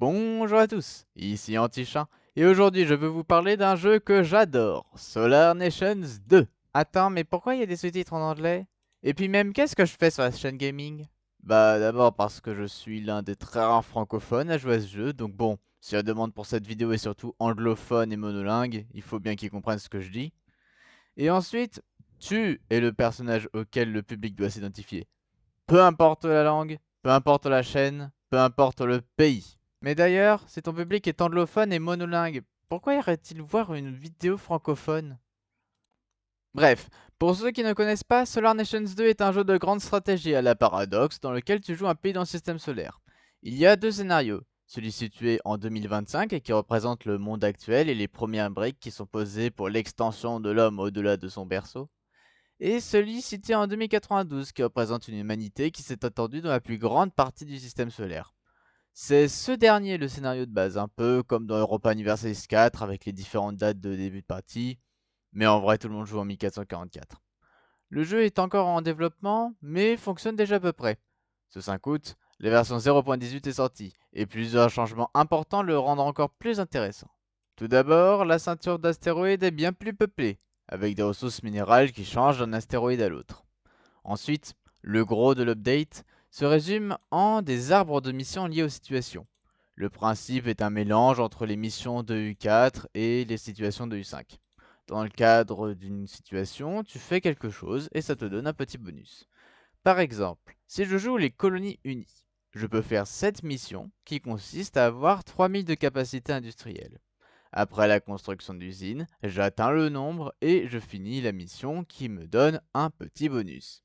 Bonjour à tous, ici Antichin, et aujourd'hui je veux vous parler d'un jeu que j'adore, Solar Nations 2. Attends, mais pourquoi il y a des sous-titres en anglais? Et puis même, qu'est-ce que je fais sur la chaîne gaming? Bah d'abord parce que je suis l'un des très rares francophones à jouer à ce jeu, donc bon, si la demande pour cette vidéo est surtout anglophone et monolingue, il faut bien qu'ils comprennent ce que je dis. Et ensuite, tu es le personnage auquel le public doit s'identifier. Peu importe la langue, peu importe la chaîne, peu importe le pays. Mais d'ailleurs, si ton public est anglophone et monolingue, pourquoi irait-il voir une vidéo francophone? Bref, pour ceux qui ne connaissent pas, Solar Nations 2 est un jeu de grande stratégie à la Paradox dans lequel tu joues un pays dans le système solaire. Il y a deux scénarios, celui situé en 2025 et qui représente le monde actuel et les premières briques qui sont posées pour l'extension de l'homme au-delà de son berceau, et celui situé en 2092 qui représente une humanité qui s'est attendue dans la plus grande partie du système solaire. C'est ce dernier le scénario de base, un peu comme dans Europa Universalis 4 avec les différentes dates de début de partie, mais en vrai tout le monde joue en 1444. Le jeu est encore en développement, mais fonctionne déjà à peu près. Ce 5 août, la version 0.18 est sortie, et plusieurs changements importants le rendent encore plus intéressant. Tout d'abord, la ceinture d'astéroïdes est bien plus peuplée, avec des ressources minérales qui changent d'un astéroïde à l'autre. Ensuite, le gros de l'update se résume en des arbres de missions liés aux situations. Le principe est un mélange entre les missions de U4 et les situations de U5. Dans le cadre d'une situation, tu fais quelque chose et ça te donne un petit bonus. Par exemple, si je joue les colonies unies, je peux faire cette mission qui consiste à avoir 3000 de capacité industrielle. Après la construction d'usine, j'atteins le nombre et je finis la mission qui me donne un petit bonus.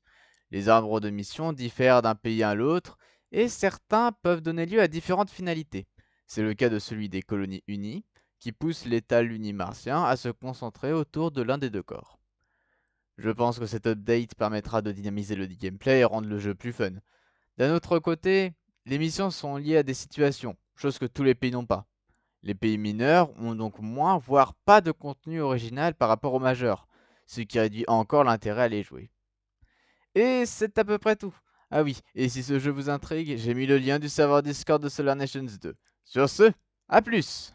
Les arbres de mission diffèrent d'un pays à l'autre et certains peuvent donner lieu à différentes finalités. C'est le cas de celui des colonies unies, qui pousse l'État luni-martien à se concentrer autour de l'un des deux corps. Je pense que cet update permettra de dynamiser le gameplay et rendre le jeu plus fun. D'un autre côté, les missions sont liées à des situations, chose que tous les pays n'ont pas. Les pays mineurs ont donc moins, voire pas de contenu original par rapport aux majeurs, ce qui réduit encore l'intérêt à les jouer. Et c'est à peu près tout. Ah oui, et si ce jeu vous intrigue, j'ai mis le lien du serveur Discord de Solar Nations 2. Sur ce, à plus!